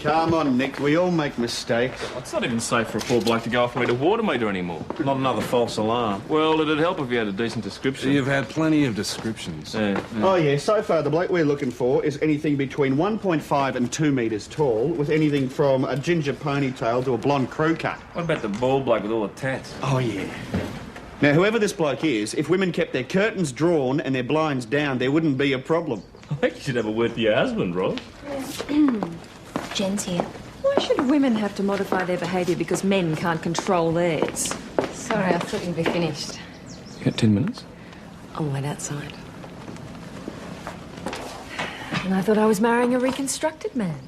Come on, Nick. We all make mistakes. It's not even safe for a poor bloke to go off me to water meter anymore. Not another false alarm. Well, it'd help if you had a decent description. You've had plenty of descriptions. Oh, yeah. So far, the bloke we're looking for is anything between 1.5 and 2 metres tall, with anything from a ginger ponytail to a blonde crew cut. What about the bald bloke with all the tats? Oh, yeah. Now, whoever this bloke is, if women kept their curtains drawn and their blinds down, there wouldn't be a problem. I think you should have a word for your husband, Rob. Jen's here. Why should women have to modify their behaviour because men can't control theirs? Sorry, I thought you'd be finished. You got 10 minutes? I'll wait outside. And I thought I was marrying a reconstructed man.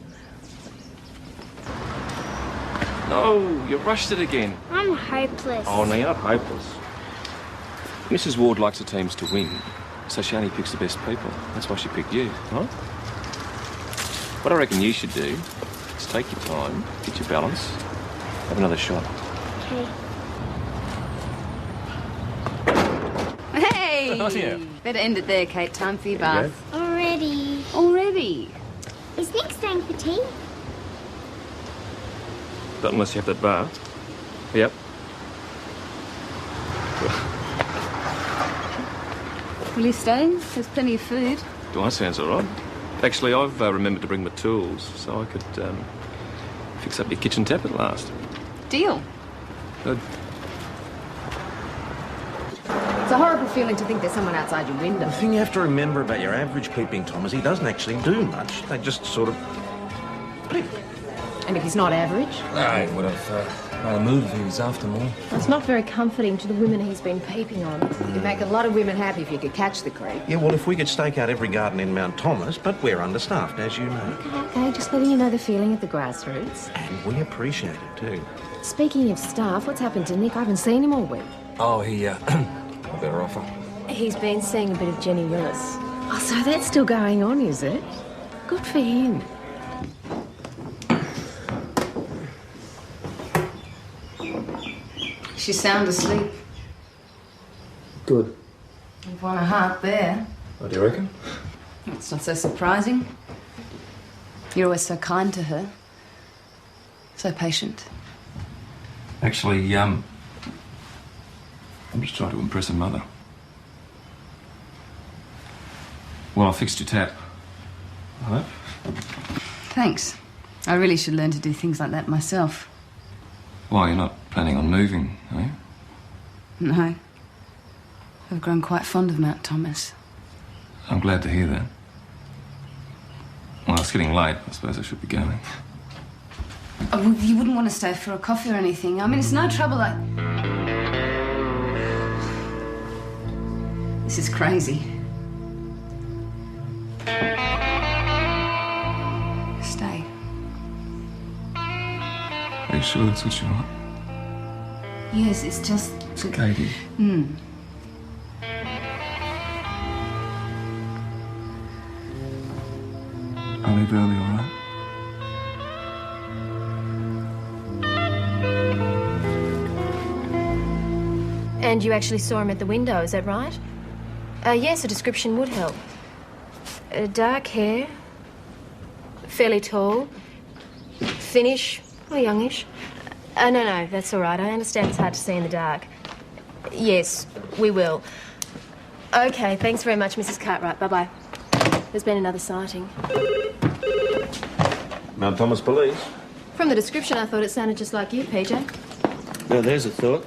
No, you rushed it again. I'm hopeless. Oh, no, you're not hopeless. Mrs. Ward likes the teams to win, so she only picks the best people. That's why she picked you, right? What I reckon you should do is take your time, get your balance, have another shot. Okay. Hey! Oh, yeah. Better end it there, Kate. Time for your bath. Already. Already? Is Nick staying for tea? Not unless you have that bar. Yep. Will you stay? There's plenty of food. Do I sound all right? Actually, I've remembered to bring my tools so I could fix up your kitchen tap at last. Deal. Good. It's a horrible feeling to think there's someone outside your window. The thing you have to remember about your average peeping Tom is he doesn't actually do much. They just sort of peep. And if he's not average? I would have made a move if he was after more. It's not very comforting to the women he's been peeping on. You'd make a lot of women happy if you could catch the creep. Yeah, well, if we could stake out every garden in Mount Thomas, but we're understaffed, as you know. Okay, just letting you know the feeling at the grassroots. And we appreciate it, too. Speaking of staff, what's happened to Nick? I haven't seen him all week. Oh, he, a better offer. He's been seeing a bit of Jenny Willis. Oh, so that's still going on, is it? Good for him. She's sound asleep. Good. You've won a heart there. What do you reckon? It's not so surprising. You're always so kind to her. So patient. Actually, I'm just trying to impress her mother. Well, I fixed your tap. Hello? Thanks. I really should learn to do things like that myself. Why, you're not planning on moving, are you? No. I've grown quite fond of Mount Thomas. I'm glad to hear that. Well, it's getting late. I suppose I should be going. Oh, well, you wouldn't want to stay for a coffee or anything. I mean, it's no trouble. This is crazy. Stay. Are you sure that's what you want? Yes, it's just... Katie. I'll leave early, all right? And you actually saw him at the window, is that right? Yes, a description would help. Dark hair, fairly tall, thinnish, or youngish. No, that's all right. I understand it's hard to see in the dark. Yes, we will. Okay, thanks very much, Mrs. Cartwright. Bye-bye. There's been another sighting. Mount Thomas Police. From the description, I thought it sounded just like you, PJ. Now, there's a thought.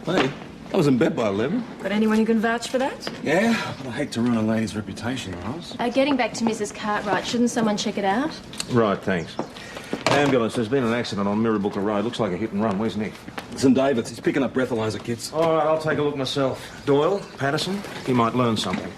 Hey, I was in bed by 11. Got anyone who can vouch for that? Yeah, but I hate to ruin a lady's reputation, Ross. Getting back to Mrs. Cartwright, shouldn't someone check it out? Right, thanks. Ambulance, there's been an accident on Mirrabooka Road. Looks like a hit and run. Where's Nick? St. David's. He's picking up breathalyzer kits. All right, I'll take a look myself. Doyle, Patterson, he might learn something.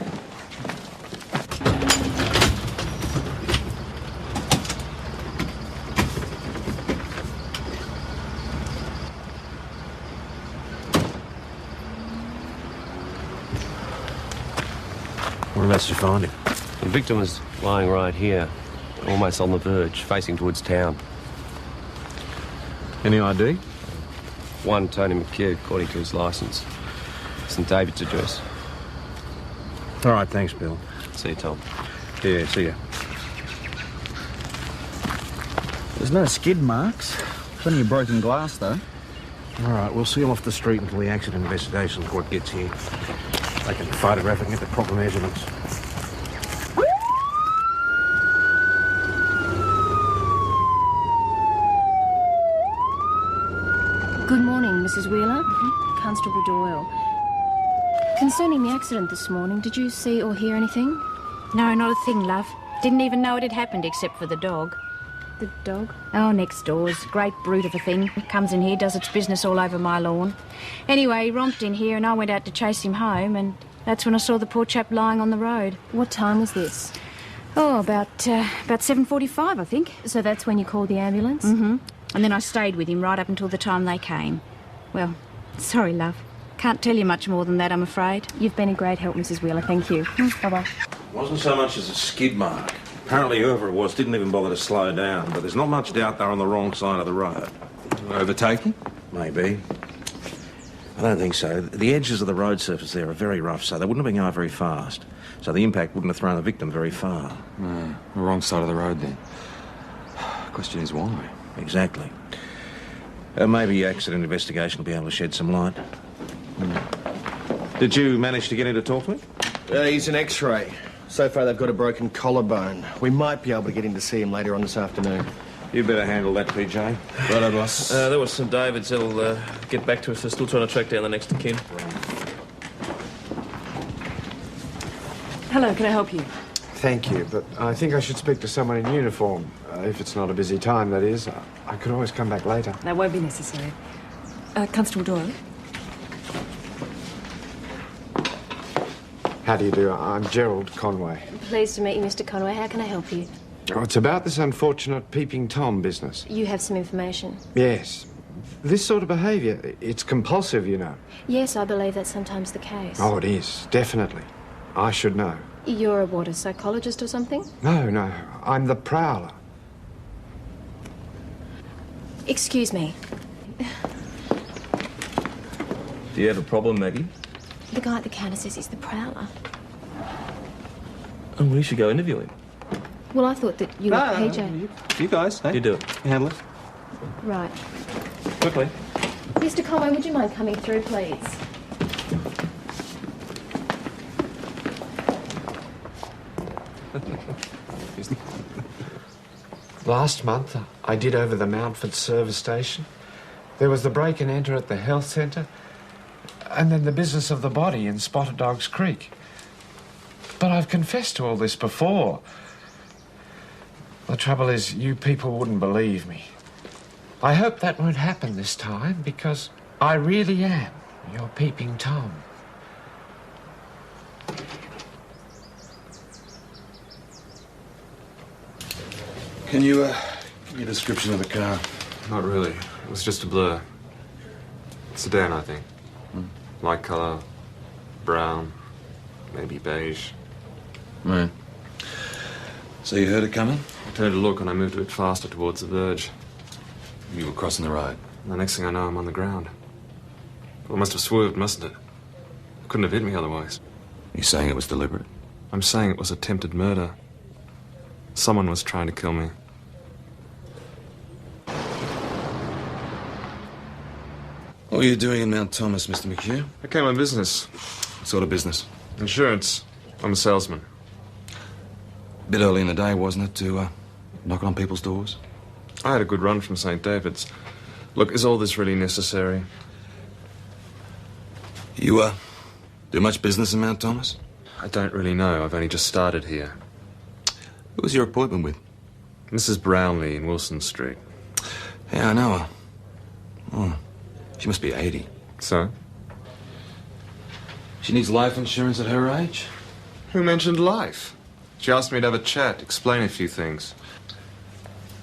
Whereabouts did you find him? The victim was lying right here, almost on the verge, facing towards town. Any ID? One Tony McHugh, according to his licence. St. David's address. All right, thanks, Bill. See you, Tom. Yeah, see ya. There's no skid marks. Plenty of broken glass, though. All right, we'll see him off the street until the accident investigation report gets here. They can photograph it and get the proper measurements. Good morning, Mrs. Wheeler. Constable Doyle. Concerning the accident this morning, did you see or hear anything? No, not a thing, love. Didn't even know it had happened except for the dog. The dog? Oh, next door's. Great brute of a thing. Comes in here, does its business all over my lawn. Anyway, he romped in here and I went out to chase him home, and that's when I saw the poor chap lying on the road. What time was this? Oh, about 7:45, I think. So that's when you called the ambulance? Mm-hmm. And then I stayed with him right up until the time they came. Well, sorry, love. Can't tell you much more than that, I'm afraid. You've been a great help, Mrs. Wheeler. Thank you. Bye-bye. Wasn't so much as a skid mark. Apparently whoever it was didn't even bother to slow down, but there's not much doubt they're on the wrong side of the road. Overtaking? Maybe. I don't think so. The edges of the road surface there are very rough, so they wouldn't have been going very fast. So the impact wouldn't have thrown the victim very far. No, the wrong side of the road then. Question is why? Exactly. Maybe accident investigation will be able to shed some light. Did you manage to get in to talk to him? He's an X-ray. So far they've got a broken collarbone. We might be able to get in to see him later on this afternoon. You better handle that, PJ. Righto, boss. There was St David's. They'll get back to us. They're still trying to track down the next of kin. Hello, can I help you? Thank you, but I think I should speak to someone in uniform. If it's not a busy time, that is. I could always come back later. That won't be necessary. Constable Doyle? How do you do? I'm Gerald Conway. Pleased to meet you, Mr. Conway. How can I help you? Oh, it's about this unfortunate Peeping Tom business. You have some information. Yes. This sort of behaviour, it's compulsive, you know. Yes, I believe that's sometimes the case. Oh, it is, definitely. I should know. You're a psychologist or something? No, I'm the prowler. Excuse me. Do you have a problem, Maggie? The guy at the counter says he's the prowler. Oh, we should go interview him. Well, I thought that you were PJ. You guys, hey? You do it. You handle it. Right. Quickly. Mr. Conway, would you mind coming through, please? Last month, I did over the Mountford service station. There was the break and enter at the health centre, and then the business of the body in Spotted Dog's Creek. But I've confessed to all this before. The trouble is, you people wouldn't believe me. I hope that won't happen this time, because I really am your Peeping Tom. Can you, give me a description of the car? Not really. It was just a blur. Sedan, I think. Light colour, brown, maybe beige. Right. So you heard it coming? I turned to look and I moved a bit faster towards the verge. You were crossing the road? And the next thing I know, I'm on the ground. Well, I must have swerved, mustn't it? Couldn't have hit me otherwise. You're saying it was deliberate? I'm saying it was attempted murder. Someone was trying to kill me. What were you doing in Mount Thomas, Mr. McHugh? I came on business. What sort of business? Insurance. I'm a salesman. A bit early in the day, wasn't it, to knock on people's doors? I had a good run from St. David's. Look, is all this really necessary? You, do much business in Mount Thomas? I don't really know. I've only just started here. Who was your appointment with? Mrs. Brownlee in Wilson Street. Yeah, I know her. Oh, she must be 80. So? She needs life insurance at her age? Who mentioned life? She asked me to have a chat, explain a few things.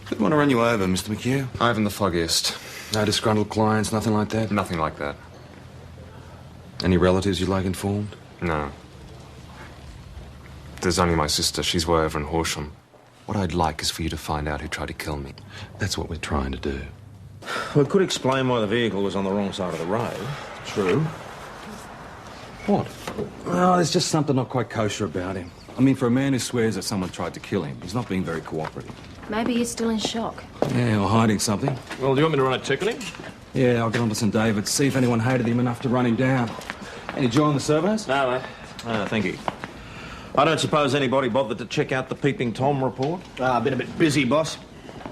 Who'd want to run you over, Mr. McHugh? I haven't the foggiest. No disgruntled clients, nothing like that? Nothing like that. Any relatives you'd like informed? No. There's only my sister. She's way over in Horsham. What I'd like is for you to find out who tried to kill me. That's what we're trying to do. Well, it could explain why the vehicle was on the wrong side of the road. True. What? Well, there's just something not quite kosher about him. I mean, for a man who swears that someone tried to kill him, he's not being very cooperative. Maybe he's still in shock. Yeah, or hiding something. Well, do you want me to run a check on him? Yeah, I'll get on to St David's, see if anyone hated him enough to run him down. Any joy on the surveys? No, mate. Thank you. I don't suppose anybody bothered to check out the Peeping Tom report? Been a bit busy, boss.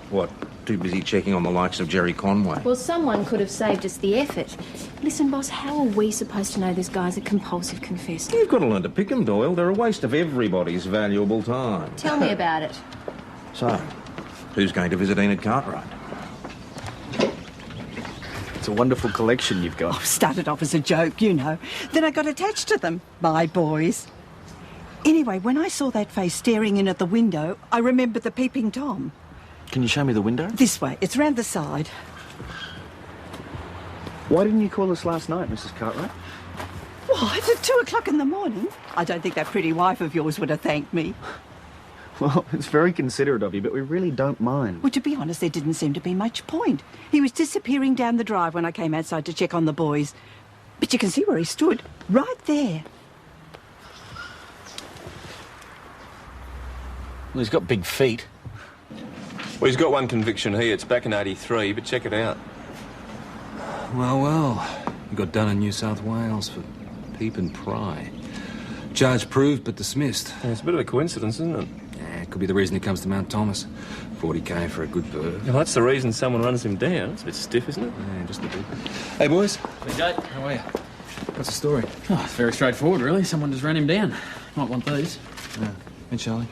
What, too busy checking on the likes of Jerry Conway? Well, someone could have saved us the effort. Listen, boss, how are we supposed to know this guy's a compulsive confessor? You've got to learn to pick 'em, Doyle. They're a waste of everybody's valuable time. Tell me about it. So, who's going to visit Enid Cartwright? It's a wonderful collection you've got. Started off as a joke, you know. Then I got attached to them. My boys. Anyway, when I saw that face staring in at the window, I remembered the Peeping Tom. Can you show me the window? This way. It's round the side. Why didn't you call us last night, Mrs. Cartwright? What? At 2 o'clock in the morning? I don't think that pretty wife of yours would have thanked me. Well, it's very considerate of you, but we really don't mind. Well, to be honest, there didn't seem to be much point. He was disappearing down the drive when I came outside to check on the boys. But you can see where he stood. Right there. Well, he's got big feet. Well, he's got one conviction here. It's back in '83, but check it out. Well, he got done in New South Wales for peep and pry. Charge proved but dismissed. Yeah, it's a bit of a coincidence, isn't it? Yeah, it could be the reason he comes to Mount Thomas. 40k for a good bird. Well, that's the reason someone runs him down. It's a bit stiff, isn't it? Yeah, just a bit. Hey, boys. Hey, Jake. How are you? What's the story? Oh, it's very straightforward, really. Someone just ran him down. Might want these. Yeah. And Charlie?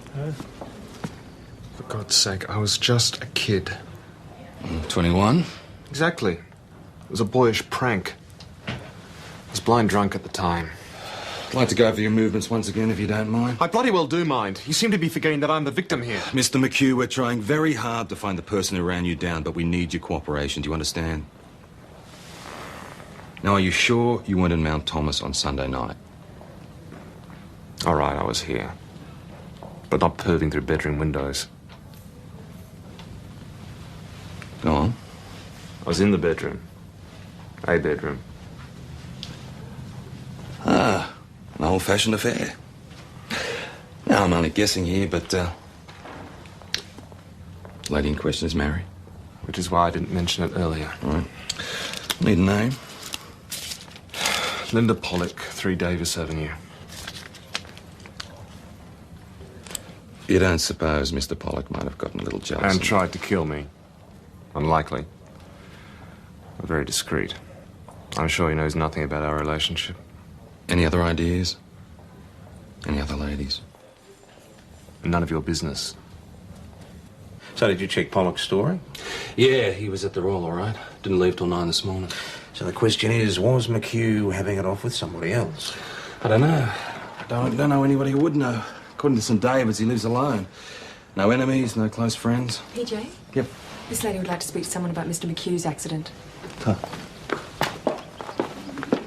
For God's sake, I was just a kid. 21? Exactly. It was a boyish prank. I was blind drunk at the time. I'd like to go over your movements once again, if you don't mind. I bloody well do mind. You seem to be forgetting that I'm the victim here. Mr. McHugh, we're trying very hard to find the person who ran you down, but we need your cooperation. Do you understand? Now, are you sure you weren't in Mount Thomas on Sunday night? All right, I was here. But not perving through bedroom windows. Go on. I was in the bedroom. A bedroom. Ah, an old-fashioned affair. Now, I'm only guessing here, but, the lady in question is married. Which is why I didn't mention it earlier. All right. Need a name? Linda Pollock, 3 Davis Avenue. You don't suppose Mr. Pollock might have gotten a little jealous? And tried to kill me. Unlikely. But very discreet. I'm sure he knows nothing about our relationship. Any other ideas? Any other ladies? None of your business. So did you check Pollock's story? Yeah, he was at the Royal, all right. Didn't leave till 9 this morning. So the question is, was McHugh having it off with somebody else? I don't know. I don't know anybody who would know. According to St David's, he lives alone. No enemies, no close friends. PJ? Yep. This lady would like to speak to someone about Mr. McHugh's accident.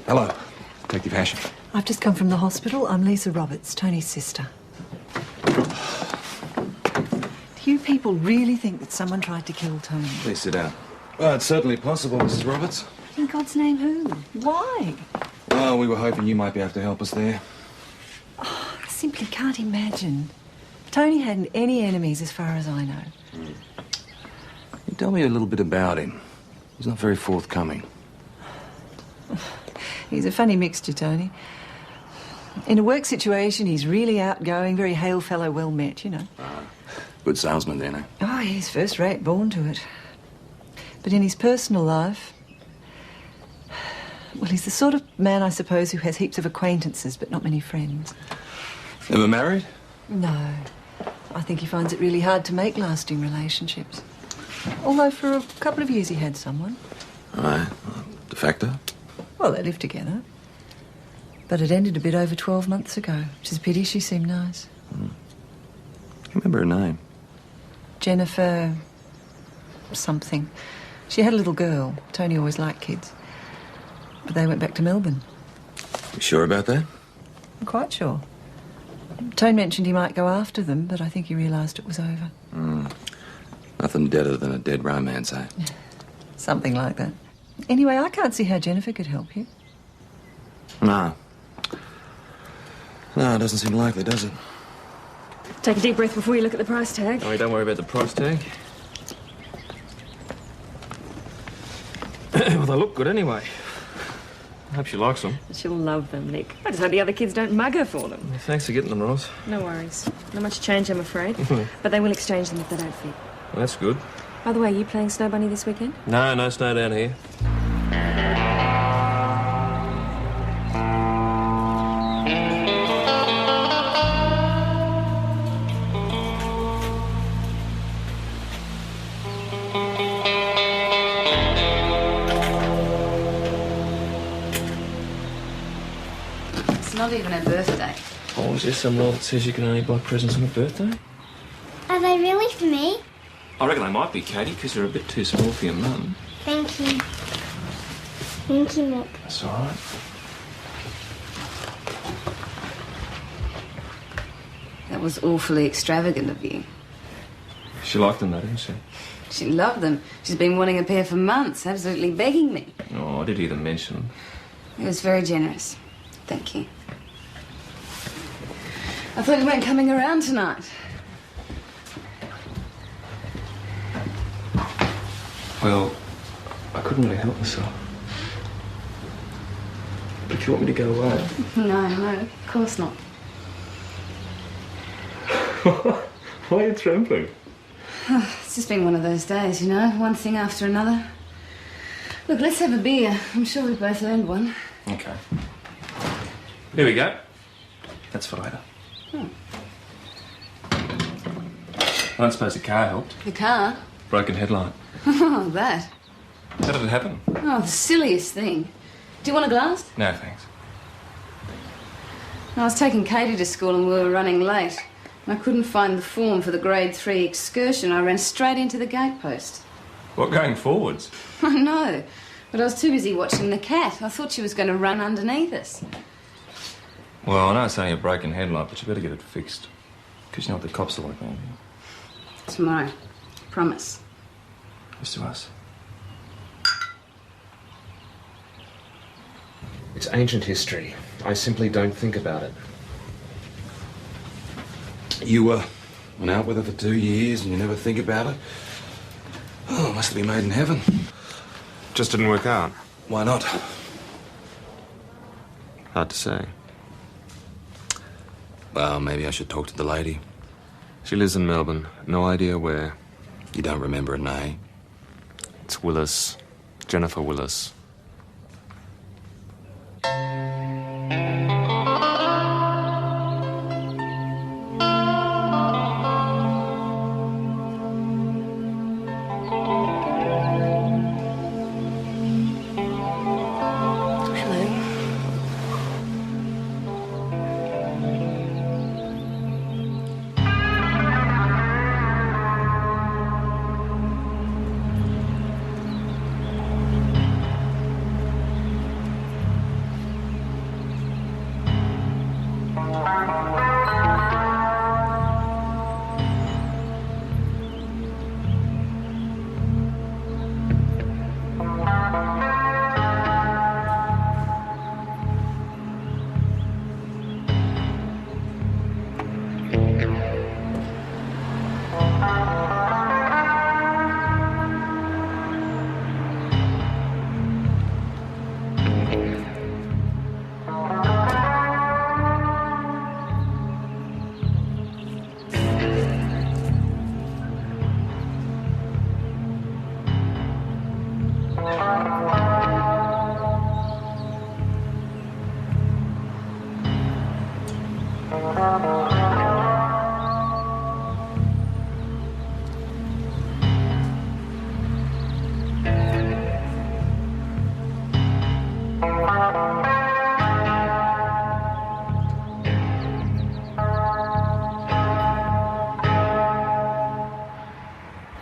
Hello, Detective Hasham. I've just come from the hospital. I'm Lisa Roberts, Tony's sister. Do you people really think that someone tried to kill Tony? Please sit down. Well, it's certainly possible, Mrs. Roberts. In God's name, who? Why? Well, we were hoping you might be able to help us there. Oh, I simply can't imagine. Tony hadn't any enemies as far as I know. Can you tell me a little bit about him? He's not very forthcoming. He's a funny mixture, Tony. In a work situation, he's really outgoing, very hail fellow, well met, you know. Good salesman then, eh? Oh, he's first rate, born to it. But in his personal life, well, he's the sort of man, I suppose, who has heaps of acquaintances but not many friends. Ever married? No. I think he finds it really hard to make lasting relationships. Although for a couple of years he had someone. All right. De facto? Well, they lived together. But it ended a bit over 12 months ago, which is a pity. She seemed nice. Can you remember her name? Jennifer... something. She had a little girl. Tony always liked kids. But they went back to Melbourne. You sure about that? I'm quite sure. Tony mentioned he might go after them, but I think he realised it was over. Nothing deader than a dead romance, eh? Something like that. Anyway, I can't see how Jennifer could help you. No. No, it doesn't seem likely, does it? Take a deep breath before you look at the price tag. Oh, don't worry about the price tag. Well, they look good anyway. I hope she likes them. She'll love them, Nick. I just hope the other kids don't mug her for them. Well, thanks for getting them, Roz. No worries. Not much change, I'm afraid. But they will exchange them if they don't fit. Well, that's good. By the way, are you playing Snow Bunny this weekend? No snow down here. It's not even her birthday. Oh, is there some law that says you can only buy presents on her birthday? Are they really for me? I reckon they might be, Katie, because they're a bit too small for your mum. Thank you. Thank you, Nick. That's all right. That was awfully extravagant of you. She liked them, though, didn't she? She loved them. She's been wanting a pair for months, absolutely begging me. Oh, I did hear them mention. It was very generous. Thank you. I thought you weren't coming around tonight. Well, I couldn't really help myself. But if you want me to go away... No, of course not. Why are you trembling? It's just been one of those days, you know, one thing after another. Look, let's have a beer. I'm sure we both earned one. Okay. Here we go. That's for later. I don't suppose the car helped. The car? Broken headlight. Oh, that. How did it happen? Oh, the silliest thing. Do you want a glass? No, thanks. I was taking Katie to school and we were running late. I couldn't find the form for the grade 3 excursion. I ran straight into the gatepost. What, going forwards? I know, but I was too busy watching the cat. I thought she was going to run underneath us. Well, I know it's only a broken headlight, but you better get it fixed. Because you know what the cops are like around here. Tomorrow. Promise. Just to us. It's ancient history. I simply don't think about it. You, went out with her for 2 years and you never think about it? Oh, must have been made in heaven. Just didn't work out. Why not? Hard to say. Well, maybe I should talk to the lady. She lives in Melbourne. No idea where. You don't remember her name? It's Willis. Jennifer Willis.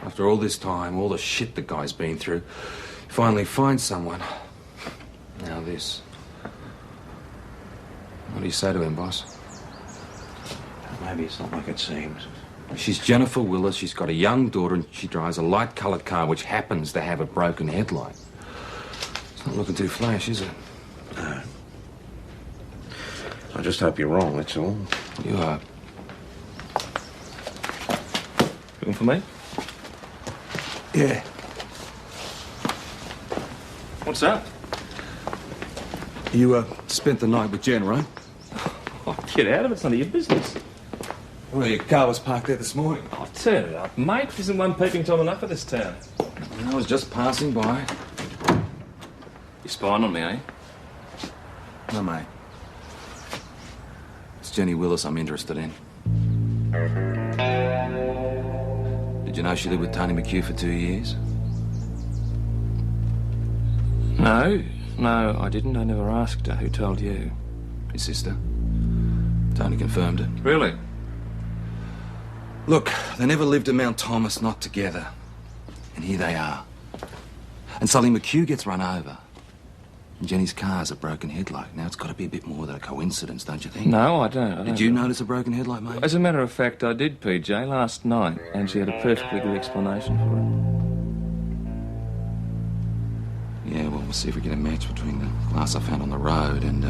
After all this time, all the shit the guy's been through, finally find someone. Now this. What do you say to him, boss? Maybe it's not like it seems. She's Jennifer Willis, she's got a young daughter, and she drives a light-coloured car which happens to have a broken headlight. It's not looking too flash, is it? No. I just hope you're wrong, that's all. You are. Looking for me? Yeah. What's up? You, spent the night with Jen, right? Oh, get out of it. It's none of your business. Well, your car was parked there this morning. Oh, turn it up, mate. Isn't one peeping Tom enough for this town? I was just passing by. You're spying on me, eh? No, mate. It's Jenny Willis I'm interested in. Did you know she lived with Tony McHugh for 2 years? No, I didn't. I never asked her. Who told you? His sister. Tony confirmed it. Really? Look, they never lived in Mount Thomas, not together. And here they are. And suddenly McHugh gets run over. And Jenny's car's a broken headlight. Now, it's got to be a bit more than a coincidence, don't you think? No, I don't. Did you notice a broken headlight, mate? As a matter of fact, I did, PJ, last night, and she had a perfectly good explanation for it. Yeah, well, we'll see if we get a match between the glass I found on the road and,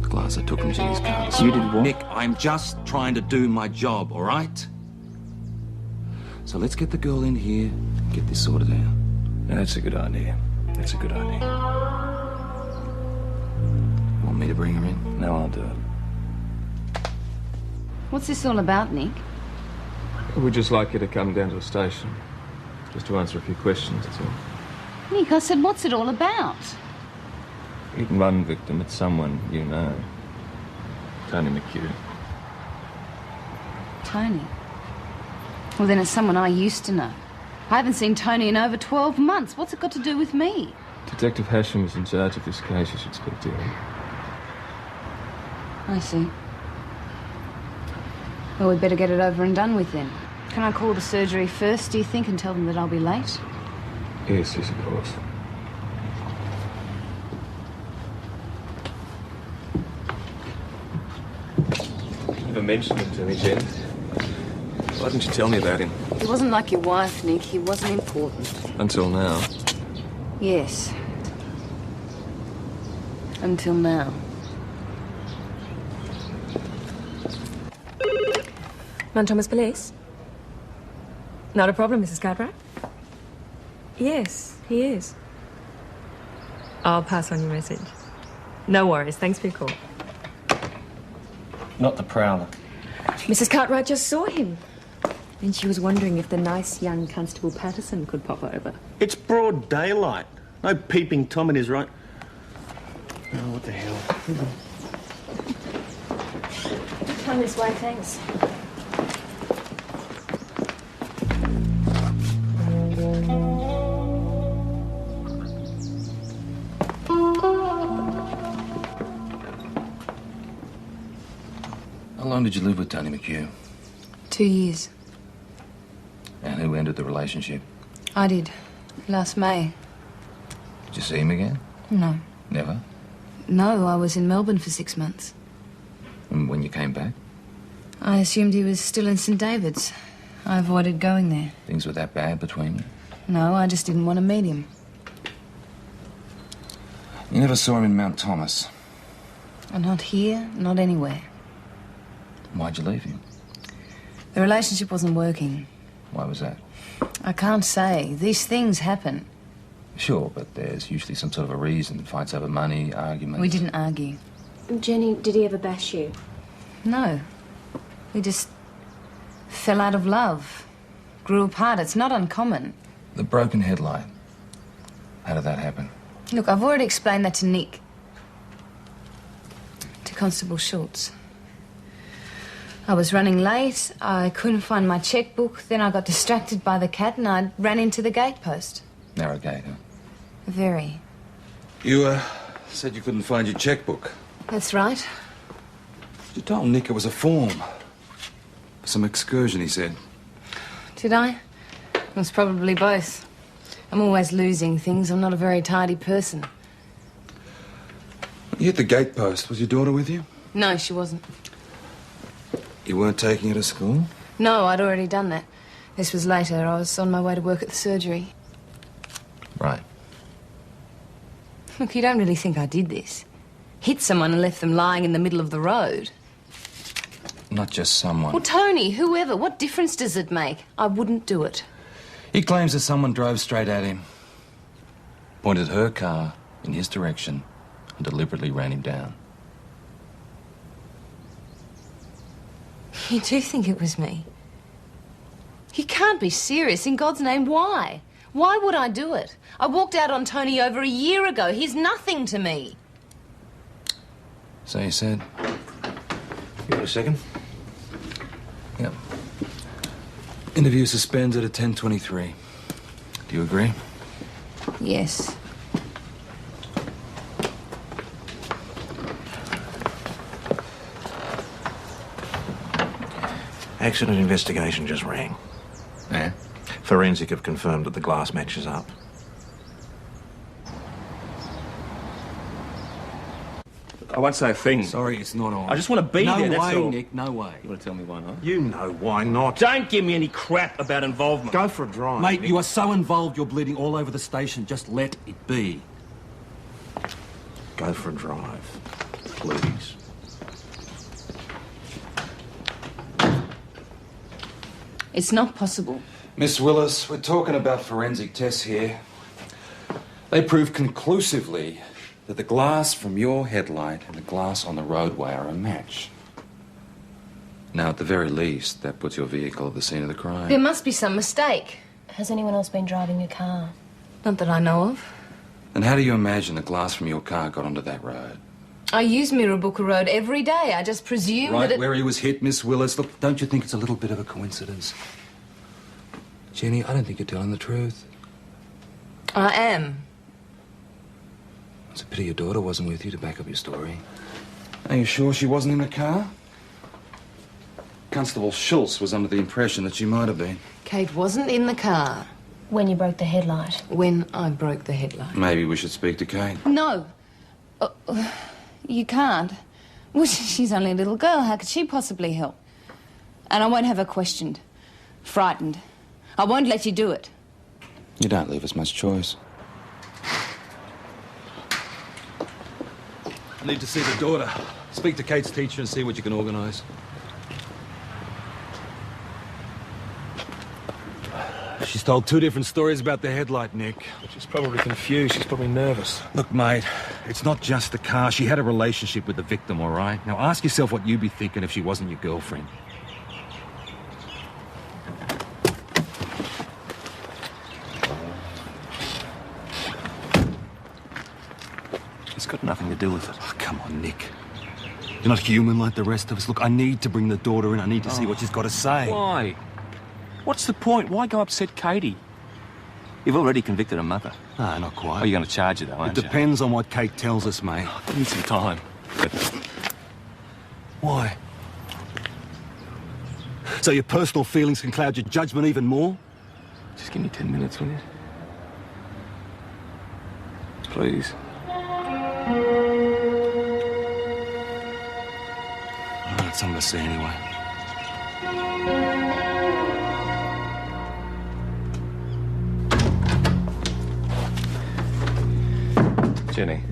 the glass I took from Jenny's car. You did what? Nick, I'm just trying to do my job, all right? So let's get the girl in here, get this sorted out. Yeah, that's a good idea. That's a good idea. Want me to bring her in? No, I'll do it. What's this all about, Nick? We'd just like you to come down to the station. Just to answer a few questions, that's all. Nick, I said, what's it all about? Hit and run victim, it's someone you know. Tony McHugh. Tony? Well, then it's someone I used to know. I haven't seen Tony in over 12 months. What's it got to do with me? Detective Hashem is in charge of this case. You should speak to him. I see. Well, we'd better get it over and done with then. Can I call the surgery first, do you think, and tell them that I'll be late? Yes, of course. Never mentioned him to me, Jen. Why didn't you tell me about him? He wasn't like your wife, Nick. He wasn't important. Until now. Yes. Until now. Mount Thomas Police? Not a problem, Mrs. Cartwright. Yes, he is. I'll pass on your message. No worries. Thanks for your call. Not the Prowler. Mrs. Cartwright just saw him. And she was wondering if the nice young Constable Patterson could pop over. It's broad daylight. No peeping Tom in his right. Oh, what the hell? Come this way, thanks. How long did you live with Tony McHugh? 2 years. And who ended the relationship? I did. Last May. Did you see him again? No. Never? No, I was in Melbourne for 6 months. And when you came back? I assumed he was still in St David's. I avoided going there. Things were that bad between you? No, I just didn't want to meet him. You never saw him in Mount Thomas? Not here, not anywhere. Why'd you leave him? The relationship wasn't working. Why was that? I can't say. These things happen. Sure, but there's usually some sort of a reason. Fights over money, arguments. We didn't argue. Jenny, did he ever bash you? No. We just fell out of love. Grew apart. It's not uncommon. The broken headlight. How did that happen? Look, I've already explained that to Nick. To Constable Schultz. I was running late, I couldn't find my checkbook, then I got distracted by the cat and I ran into the gatepost. Narrow gate, huh? Very. You, said you couldn't find your checkbook. That's right. You told Nick it was a form. Some excursion, he said. Did I? It was probably both. I'm always losing things. I'm not a very tidy person. You hit the gatepost. Was your daughter with you? No, she wasn't. You weren't taking her to school? No, I'd already done that. This was later. I was on my way to work at the surgery. Right. Look, you don't really think I did this. Hit someone and left them lying in the middle of the road. not just someone. Well, Tony, whoever, what difference does it make? I wouldn't do it. He claims that someone drove straight at him, pointed her car in his direction, and deliberately ran him down. You do think it was me? You can't be serious. In God's name, why? Why would I do it? I walked out on Tony over a year ago. He's nothing to me. So you said? Give me a second. Yep. Interview suspended at 10:23. Do you agree? Yes. Accident investigation just rang. Yeah? Forensic have confirmed that the glass matches up. I won't say a thing. Sorry, it's not on. I just want to be there, that's all. Nick, no way. You want to tell me why not? You know why not. Don't give me any crap about involvement. Go for a drive. Mate, Nick. you are so involved you're bleeding all over the station. Just let it be. Go for a drive, please. It's not possible. Miss Willis, we're talking about forensic tests here. They prove conclusively that the glass from your headlight and the glass on the roadway are a match. Now, at the very least, that puts your vehicle at the scene of the crime. There must be some mistake. Has anyone else been driving your car? Not that I know of. And how do you imagine the glass from your car got onto that road? I use Mirrabooka Road every day. I just presume Right that it... where he was hit, Miss Willis. Look, don't you think it's a little bit of a coincidence? Jenny, I don't think you're telling the truth. I am. It's a pity your daughter wasn't with you to back up your story. Are you sure she wasn't in the car? Constable Schultz was under the impression that she might have been. Kate wasn't in the car. When you broke the headlight? When I broke the headlight. Maybe we should speak to Kate. No. You can't. Well, she's only a little girl. How could she possibly help? And I won't have her questioned. Frightened. I won't let you do it. You don't leave us much choice. I need to see the daughter. Speak to Kate's teacher and see what you can organise. She's told two different stories about the headlight, Nick. She's probably confused. She's probably nervous. Look, mate, it's not just the car. She had a relationship with the victim, all right? Now ask yourself what you'd be thinking if she wasn't your girlfriend. It's got nothing to do with it. Oh, come on, Nick. You're not human like the rest of us. Look, I need to bring the daughter in. I need to see what she's got to say. Why? What's the point? Why go upset Katie? You've already convicted her mother. No, not quite. Oh, you're going to charge her, though, aren't It depends on what Kate tells us, mate. Give me some time. But why? So your personal feelings can cloud your judgment even more? just give me 10 minutes, will you? Please. That's something to see anyway. Jenny.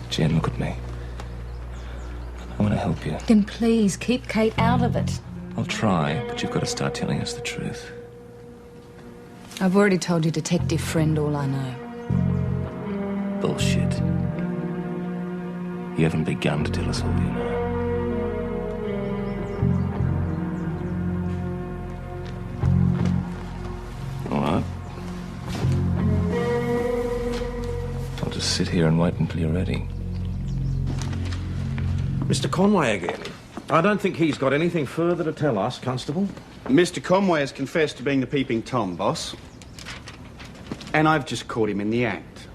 Jen, look at me. I want to help you. Then please keep Kate out of it. I'll try, but you've got to start telling us the truth. I've already told your detective friend all I know. Bullshit. You haven't begun to tell us all you know. All right. I'll just sit here and wait until you're ready. Mr. Conway again. I don't think he's got anything further to tell us, Constable. Mr. Conway has confessed to being the peeping Tom, boss. And I've just caught him in the act.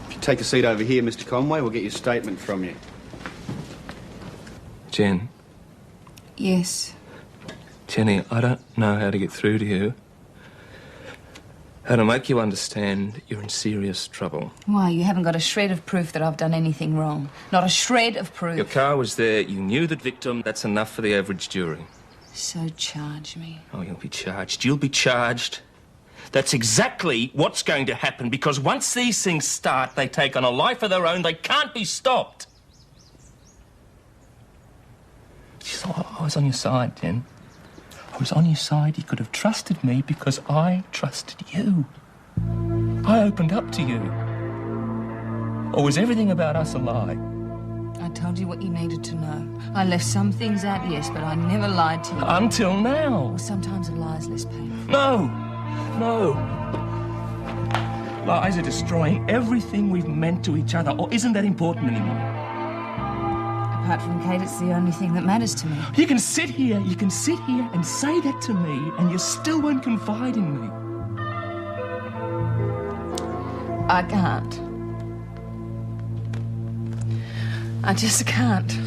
If you take a seat over here, Mr. Conway, we'll get your statement from you. Jen. Yes. Jenny, I don't know how to get through to you. How to make you understand you're in serious trouble. Why, you haven't got a shred of proof that I've done anything wrong. Not a shred of proof. Your car was there, you knew the victim, that's enough for the average jury. So charge me. Oh, you'll be charged. You'll be charged. That's exactly what's going to happen, because once these things start, they take on a life of their own. They can't be stopped. I was on your side, Jen. I was on your side. You could have trusted me because I trusted you. I opened up to you. Or was everything about us a lie? I told you what you needed to know. I left some things out, yes, but I never lied to you. Until now. Well, sometimes a lie's less painful. No. Lies are destroying everything we've meant to each other. Or isn't that important anymore? Apart from Kate, it's the only thing that matters to me. You can sit here and say that to me, and you still won't confide in me. I can't. I just can't.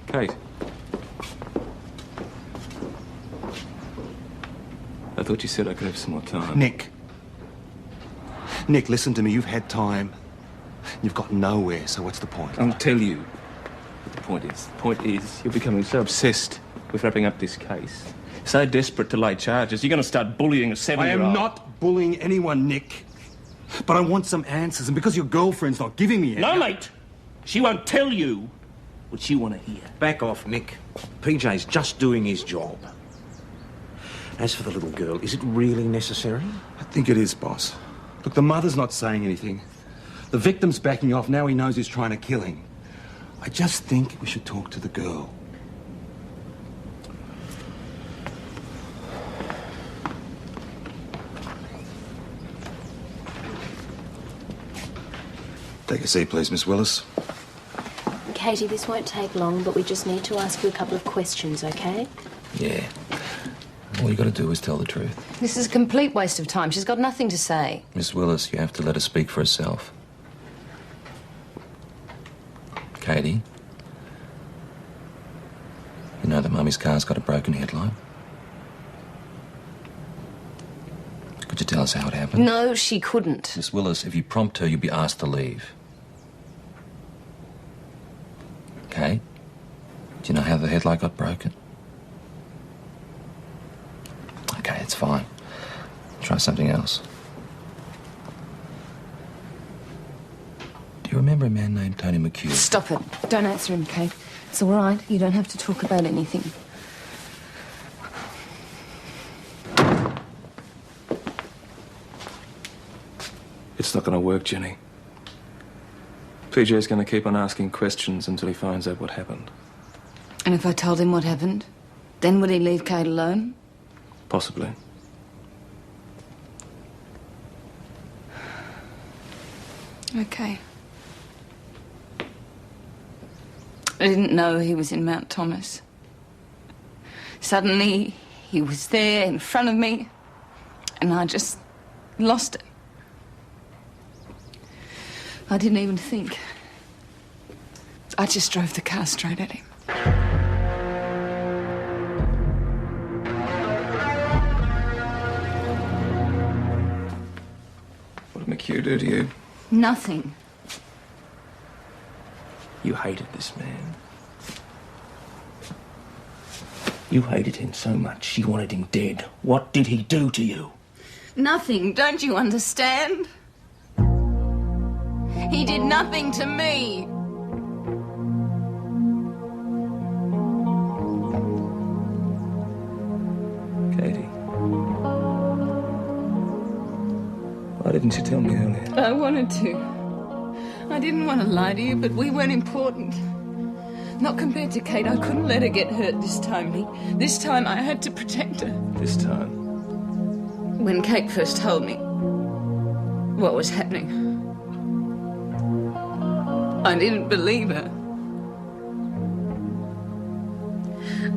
Kate. I thought you said I could have some more time. Nick, listen to me. You've had time. You've got nowhere, so what's the point? I'll tell you what the point is. The point is you're becoming so obsessed with wrapping up this case, so desperate to lay charges, you're going to start bullying a 7-year-old. I am not bullying anyone, Nick. But I want some answers, and because your girlfriend's not giving me any... No, mate. She won't tell you what you want to hear. Back off, Nick. PJ's just doing his job. As for the little girl, is it really necessary? I think it is, boss. Look, the mother's not saying anything. The victim's backing off. Now he knows he's trying to kill him. I just think we should talk to the girl. Take a seat, please, Miss Willis. Katie, this won't take long, but we just need to ask you a couple of questions, okay? Yeah. All you got to do is tell the truth. This is a complete waste of time. She's got nothing to say. Miss Willis, you have to let her speak for herself. Katie? You know that Mummy's car's got a broken headlight? Could you tell us how it happened? No, she couldn't. Miss Willis, if you prompt her, you'll be asked to leave. Okay? Do you know how the headlight got broken? Okay, it's fine. Try something else. Do you remember a man named Tony McHugh? Stop it. Don't answer him, Kate. It's all right. You don't have to talk about anything. It's not going to work, Jenny. PJ's going to keep on asking questions until he finds out what happened. And if I told him what happened, then would he leave Kate alone? Possibly. Okay. I didn't know he was in Mount Thomas. Suddenly, he was there in front of me, and I just lost it. I didn't even think. I just drove the car straight at him. What did McHugh do to you? Nothing. You hated this man. You hated him so much you wanted him dead. What did he do to you? Nothing, don't you understand? He did nothing to me. Katie. Why didn't you tell me earlier? I wanted to. I didn't want to lie to you, but we weren't important. Not compared to Kate. I couldn't let her get hurt this time, Lee. This time I had to protect her. This time? When Kate first told me what was happening, I didn't believe her.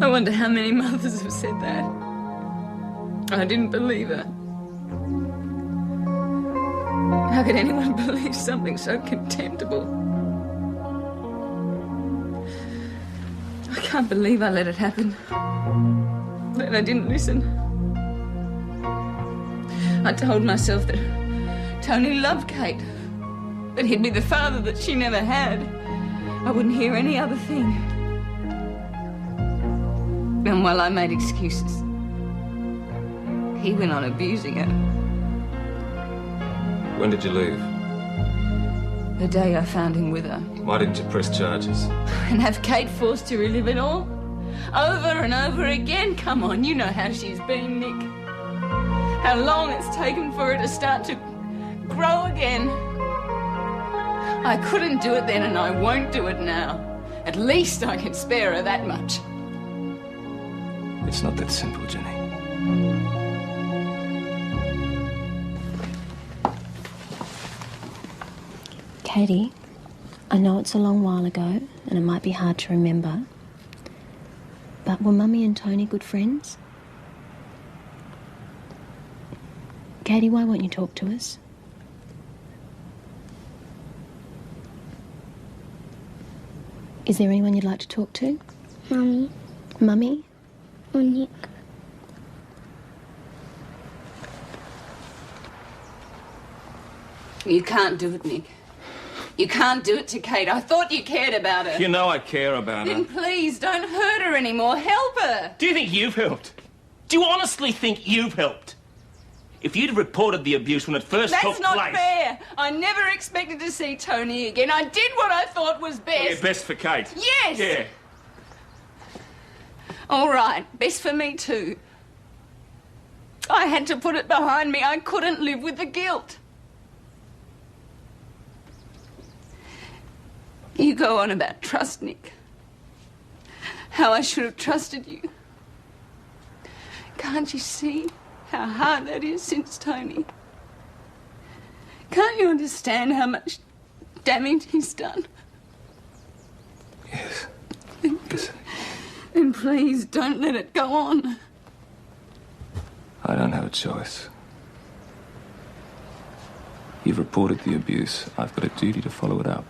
I wonder how many mothers have said that. I didn't believe her. How could anyone believe something so contemptible? I can't believe I let it happen. That I didn't listen. I told myself that Tony loved Kate, that he'd be the father that she never had. I wouldn't hear any other thing. And while I made excuses, he went on abusing her. When did you leave? The day I found him with her. Why didn't you press charges? And have Kate forced to relive it all? Over and over again? Come on, you know how she's been, Nick. How long it's taken for her to start to grow again. I couldn't do it then and I won't do it now. At least I can spare her that much. It's not that simple, Jenny. Katie, I know it's a long while ago and it might be hard to remember, but were Mummy and Tony good friends? Katie, why won't you talk to us? Is there anyone you'd like to talk to? Mummy. Mummy? Or Nick. You can't do it, Nick. You can't do it to Kate. I thought you cared about her. You know I care about her. Then please don't hurt her anymore. Help her. Do you think you've helped? Do you honestly think you've helped? If you'd reported the abuse when it first took place... That's not fair. I never expected to see Tony again. I did what I thought was best. Yeah, best for Kate. Yes. Yeah. All right, best for me too. I had to put it behind me. I couldn't live with the guilt. You go on about trust, Nick. How I should have trusted you. Can't you see how hard that is since Tony? Can't you understand how much damage he's done? Yes. And please don't let it go on. I don't have a choice. You've reported the abuse. I've got a duty to follow it up.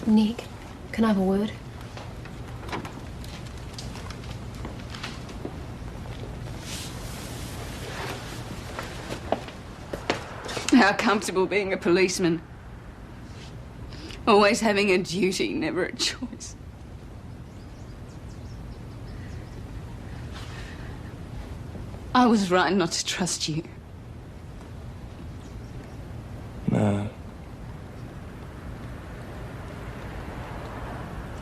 Nick, can I have a word? How comfortable being a policeman. Always having a duty, never a choice. I was right not to trust you. No.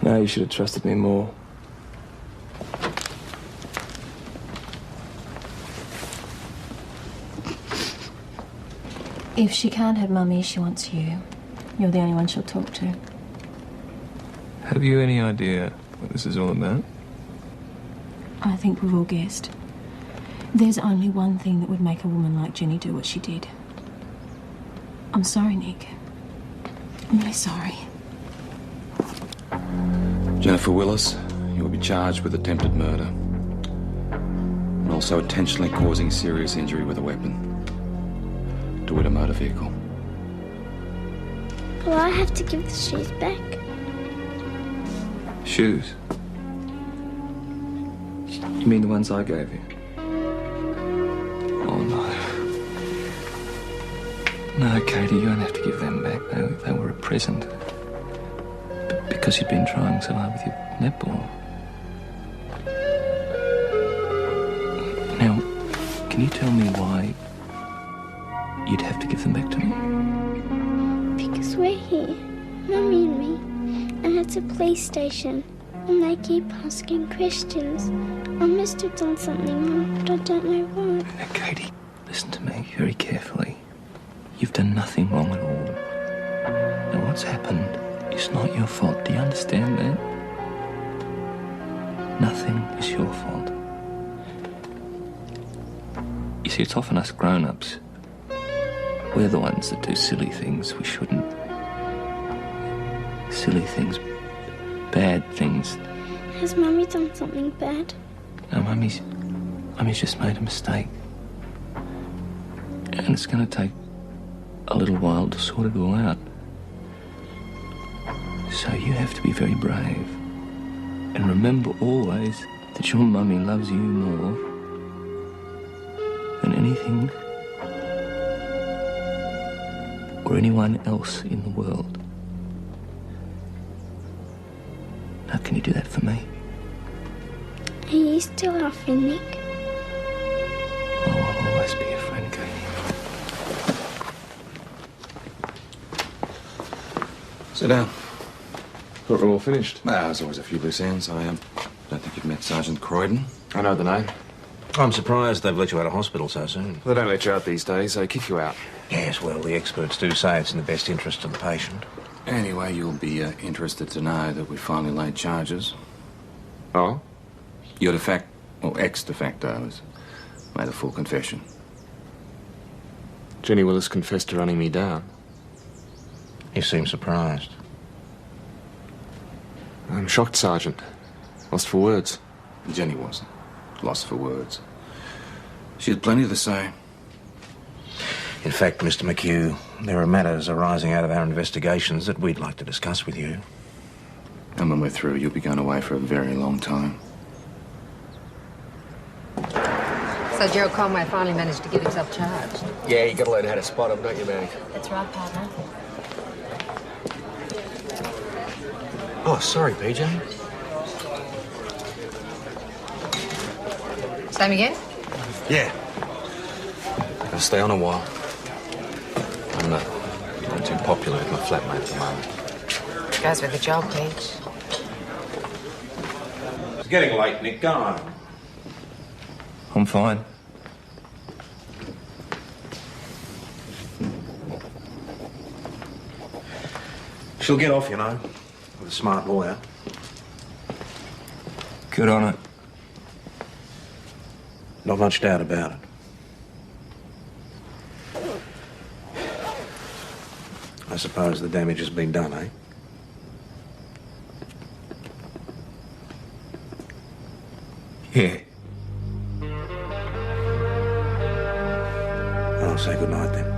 No, you should have trusted me more. If she can't have Mummy, she wants you. You're the only one she'll talk to. Have you any idea what this is all about? I think we've all guessed. There's only one thing that would make a woman like Jenny do what she did. I'm sorry, Nick. I'm really sorry. Jennifer Willis, you will be charged with attempted murder and also intentionally causing serious injury with a weapon to wit a motor vehicle. Will I have to give the shoes back? Shoes? You mean the ones I gave you? Oh, no. No, Katie, you don't have to give them back. They were a present. Because you've been trying so hard with your netball. Now, can you tell me why you'd have to give them back to me? Because we're here, Mummy and me, and it's a police station, and they keep asking questions. I must have done something wrong, but I don't know what. Now, Katie, listen to me very carefully. You've done nothing wrong at all. Now, what's happened is not your fault. Do you understand that? Nothing is your fault. You see, it's often us grown-ups. We're the ones that do silly things we shouldn't. Silly things. Bad things. Has Mummy done something bad? No, Mummy's just made a mistake. And it's going to take a little while to sort it all out. So you have to be very brave. And remember always that your Mummy loves you more than anything or anyone else in the world. Can you do that for me? Are you still our friend, Nick? Oh, I'll always be your friend, Katie. Sit down. Thought we were all finished. Well, there's always a few loose ends. I don't think you've met Sergeant Croydon. I know the name. I'm surprised they've let you out of hospital so soon. They don't let you out these days. They kick you out. Yes, well, the experts do say it's in the best interest of the patient. Anyway, you'll be interested to know that we finally laid charges. Oh? Your ex-de facto has made a full confession. Jenny Willis confessed to running me down. You seem surprised. I'm shocked, Sergeant. Lost for words. Jenny wasn't. Lost for words. She had plenty to say. In fact, Mr. McHugh, there are matters arising out of our investigations that we'd like to discuss with you. And when we're through, you'll be going away for a very long time. So Gerald Conway finally managed to get himself charged. Yeah, you got to learn how to spot them, don't you, Meg? That's right, partner. Oh, sorry, PJ. Same again? Yeah. I'll stay on a while. I'm not too popular with my flatmate at the moment. Goes with the job, Peach. It's getting late, Nick. Go on. I'm fine. She'll get off, you know, with a smart lawyer. Good on it. Not much doubt about it. I suppose the damage has been done, eh? Yeah. I'll say good night then.